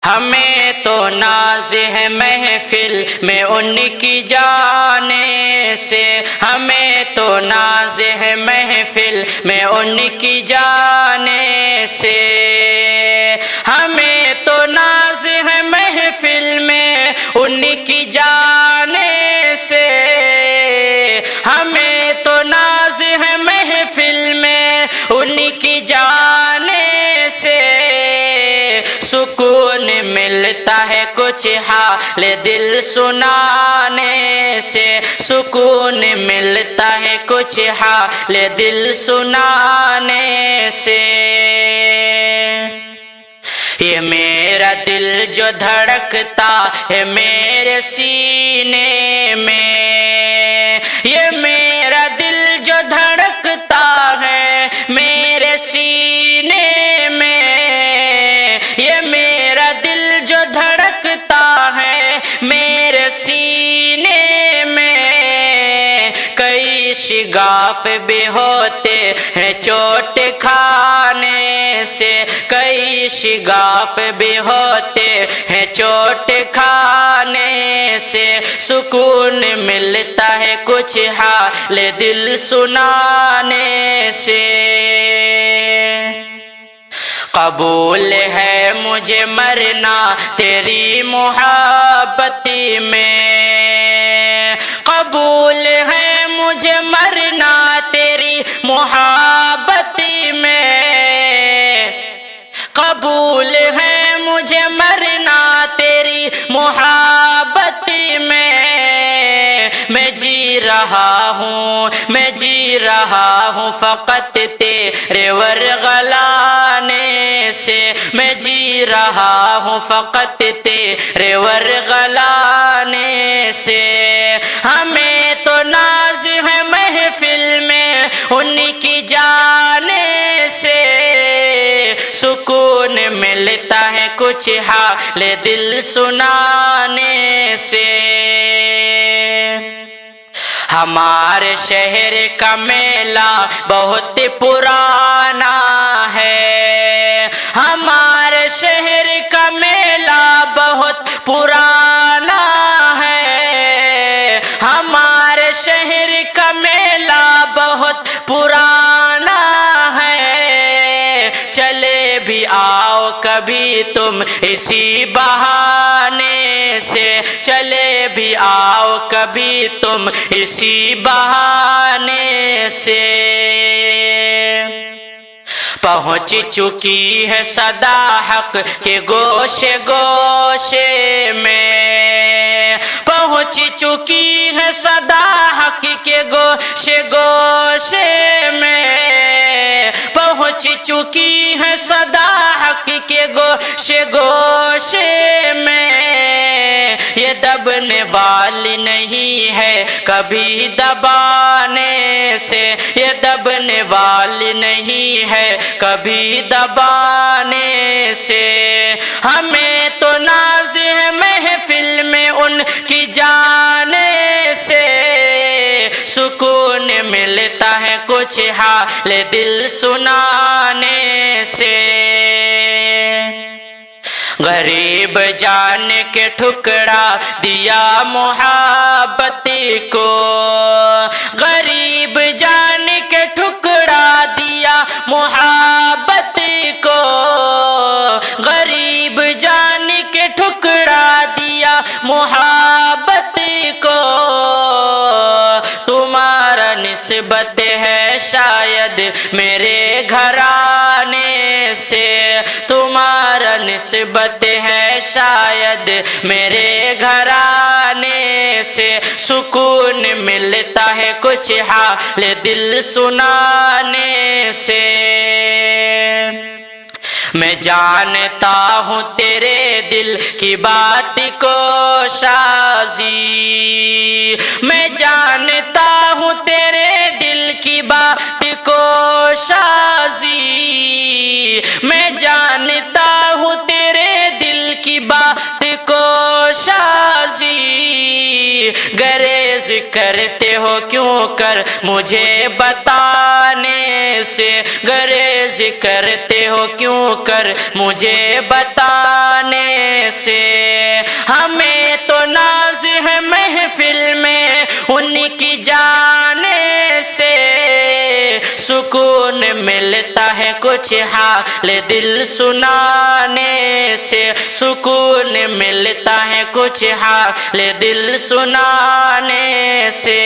ہمیں تو ناز ہے محفل میں ان کی جانے سے، ہمیں تو ناز ہے محفل میں ان کی جانے سے، ہمیں تو ناز ہے محفل میں ان کی جانے سے، ہمیں تو ناز ہے محفل میں ان کی جانے سے، سکون ملتا ہے کچھ حال دل سنانے سے، سکون ملتا ہے کچھ حال دل سنانے سے۔ یہ میرا دل جو دھڑکتا ہے میرے سینے میں، یہ میرا دل جو دھڑکتا ہے میرے سینے میں، یہ میرا دل جو دھڑکتا ہے میرے سینے میں، کئی شگاف بھی ہوتے ہیں چوٹ کھانے سے، کئی شگاف بھی ہوتے ہیں چوٹ کھانے سے، سکون ملتا ہے کچھ حال دل سنانے سے۔ قبول ہے مجھے مرنا تیری محبت میں، قبول ہے مجھے مرنا تیری محبت میں، قبول ہے مجھے مرنا تیری محبت میں جی رہا ہوں، میں جی رہا ہوں فقط تیرے ورغلانے سے، میں جی رہا ہوں فقط تیرے ورغلانے سے، ہمیں تو ناز ہے محفل میں ان کی جانے سے، سکون ملتا ہے کچھ حال دل سنانے سے۔ ہمارے شہر کا میلہ بہت پرانا ہے، ہمارے شہر کا میلہ بہت پرانا ہے، ہمارے شہر کا میلہ بہت پرانا ہے، چلے بھی آؤ کبھی تم اسی بہانے سے، چلے بھی آؤ کبھی تم اسی بہانے سے۔ پہنچ چکی ہے صدا حق کے گوشے گوشے میں، پہنچ چکی ہے صدا حق کے گوشے گوشے میں، پہنچ چکی ہے صدا حق کے گوشے گوشے میں، یہ دبنے والی نہیں ہے کبھی دبانے سے، یہ دبنے والی نہیں ہے کبھی دبانے سے، ہمیں تو ناز ہے محفل میں ان کی جانے سے، سکون ملتا ہے کچھ حال دل سنانے سے۔ غریب جان کے ٹھکرا دیا محبت کو، غریب جان کے ٹھکرا دیا محبت کو، غریب جان کے ٹھکرا دیا محبت کو، تمہارا نسبت ہے شاید میرے گھرانے سے، تمہارا نسبت ہے شاید میرے گھرانے سے، سکون ملتا ہے کچھ حال دل سنانے سے۔ میں جانتا ہوں تیرے دل کی بات کو شازی، میں جانتا ہوں تیرے دل کی بات کو شازی، میں جانتا ہوں تیرے دل کی بات کو شازی، گریز کرتے ہو کیوں کر مجھے بتانے سے، گریز کرتے ہو کیوں کر مجھے بتانے ان کی جانے سے سکون ملتا ہے کچھ حال دل سنانے سے سکون ملتا ہے کچھ حال دل سنانے سے